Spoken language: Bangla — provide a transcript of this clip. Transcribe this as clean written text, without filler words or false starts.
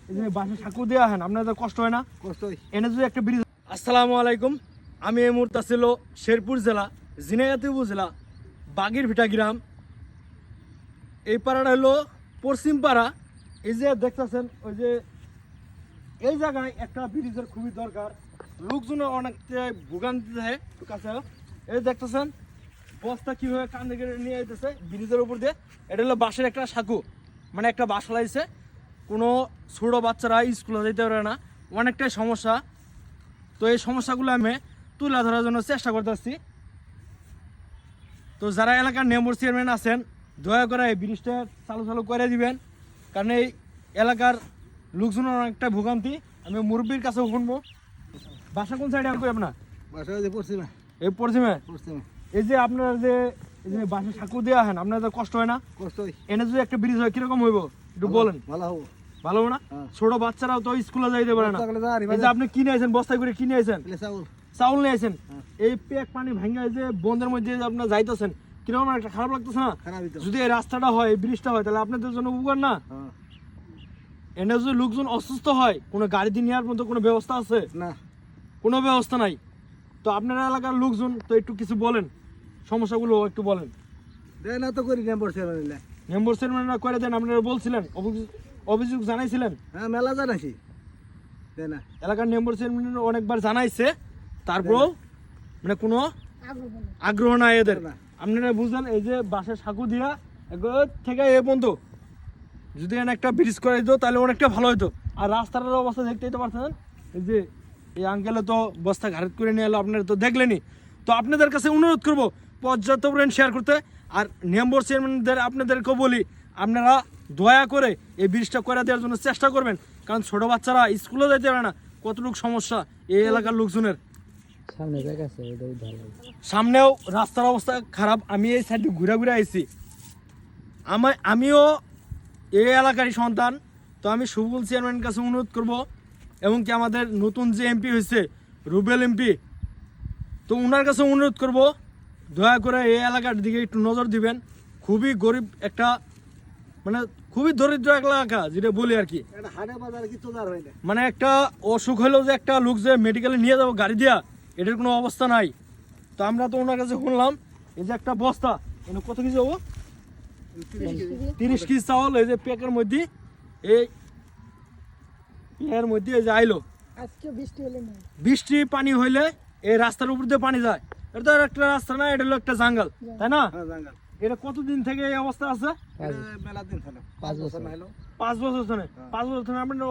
বাসা সাঁকু দেওয়া হেন আপনাদের কষ্ট হয় না? কষ্ট হয়। এনে যদি একটা ব্রিজ। আসসালামু আলাইকুম, আমি এই মুহূর্তে ছিল শেরপুর জেলা ঝিনাইগাতি উপজেলা বাগিরভিটা গ্রাম। এই পাড়াটা হলো পশ্চিম পাড়া। এই যে দেখতেছেন, ওই যে এই জায়গায় একটা ব্রিজের খুবই দরকার। লোকজনের অনেকটা ভোগান্তি দেয় কাছে। এই দেখতেছেন বস্তা কিভাবে কান্দে কেটে নিয়ে যেতেছে ব্রিজের উপর দিয়ে। এটা হলো বাঁশের একটা সাঁকু, মানে একটা বাঁশ লাইছে। কোনো ছোটো বাচ্চারা স্কুলে যেতে পারে না, অনেকটাই সমস্যা। তো এই সমস্যাগুলো আমি তুলে ধরার জন্য চেষ্টা করতেছি। তো যারা এলাকার মেম্বার চেয়ারম্যান আছেন, দয়া করে এই ব্রিজটা চালু করে দিবেন, কারণ এই এলাকার লোকজনের অনেকটা ভোগান্তি। আমি মুরব্বীর কাছে শুনবো। বাসা কোন সাইডে আসবে আপনার? বাসা পশ্চিমে। এই পশ্চিমে? পশ্চিমে। এই যে আপনার যে বাসা সাঁকু দেওয়া হেন আপনাদের কষ্ট হয় না? কষ্ট হয়। এনে যদি একটা ব্রিজ হয় কিরকম হইব একটু বলেন। ভালো হবো। ভালো হবে না? ছোট বাচ্চারাও তো স্কুলে যাইতে পারে না। এই যে আপনি কিনে আইছেন, বস্তায় করে কিনে আইছেন, চাউল নিয়ে আইছেন, এই পেক পানি ভাঙা যে বন্ধের মধ্যে আপনার যাইতেছেন, কিরকম একটা খারাপ লাগতেছে না? যদি এই রাস্তাটা হয়, এই ব্রিজটা হয়, তাহলে আপনাদের জন্য উপকার না? এনে যদি লোকজন অসুস্থ হয়, কোনো গাড়ি দিয়ে নেওয়ার মতো কোনো ব্যবস্থা আছে না? কোনো ব্যবস্থা নাই। তো আপনার এলাকার লোকজন তো একটু কিছু বলেন, সমস্যাগুলো একটু বলেন। না তো করি মেম্বার চেয়ারম্যানরা করে দেন। আপনারা বলছিলেন, অভিযোগ জানাইছিলেন? হ্যাঁ, মেলা জানাইছি। এলাকার মেম্বার চেয়ারম্যান অনেকবার জানাইছে, তারপরেও মানে কোনো আগ্রহ নাই এদের। আপনারা বুঝলেন, এই যে বাসের সাঁকু দিয়া থেকে এ পর্যন্ত যদি একটা ব্রিজ করে দিত তাহলে অনেকটা ভালো হতো। আর রাস্তাটার অবস্থা দেখতেই তো পারছেন, এই যে এই আঙ্কেলে তো বস্তা ঘাট করে নিয়ে এলো, আপনারা তো দেখলেনই। তো আপনাদের কাছে অনুরোধ করব পর্যাপ্ত পরিমাণ শেয়ার করতে। আর মেম্বার চেয়ারম্যানদের আপনাদেরকেও বলি, আপনারা দয়া করে এই ব্রিজটা করে দেওয়ার জন্য চেষ্টা করবেন, কারণ ছোট বাচ্চারা স্কুলে যেতে পারে না। কতটুকু সমস্যা এই এলাকার লোকজনের। সামনেও রাস্তার অবস্থা খারাপ। আমি এই সাইডে ঘুরে আইছি। আমিও এই এলাকারই সন্তান। তো আমি সুবল চেয়ারম্যানের কাছে অনুরোধ করব, এবং কি আমাদের নতুন যে এমপি হয়েছে রুবেল এমপি, তো ওনার কাছে অনুরোধ করব দয়া করে এই এলাকার দিকে একটু নজর দিবেন। খুবই গরিব একটা, মানে খুবই দরিদ্র এলাকা যেটা বলি আর কি। মানে একটা অসুখ হলেও যে একটা লোক যে মেডিকেলে নিয়ে যাবো গাড়ি দিয়া, এটার কোনো অবস্থা নাই। তো আমরা তো ওনার কাছে শুনলাম, এই যে একটা বস্তা কত কেজি হবো, 30 কেজি চাউল এই যে প্যাকের মধ্যে, এই এর মধ্যে এই যে আইলো। বৃষ্টি পানি হইলে এই রাস্তার উপর দিয়ে পানি যায়। এটা তো একটা রাস্তা না, এটা হলো একটা জঙ্গল, তাই না? এটা কতদিন থেকে এই অবস্থা আছে? 5 বছর। 5 বছর ধরে। 5 বছর ধরে আপনার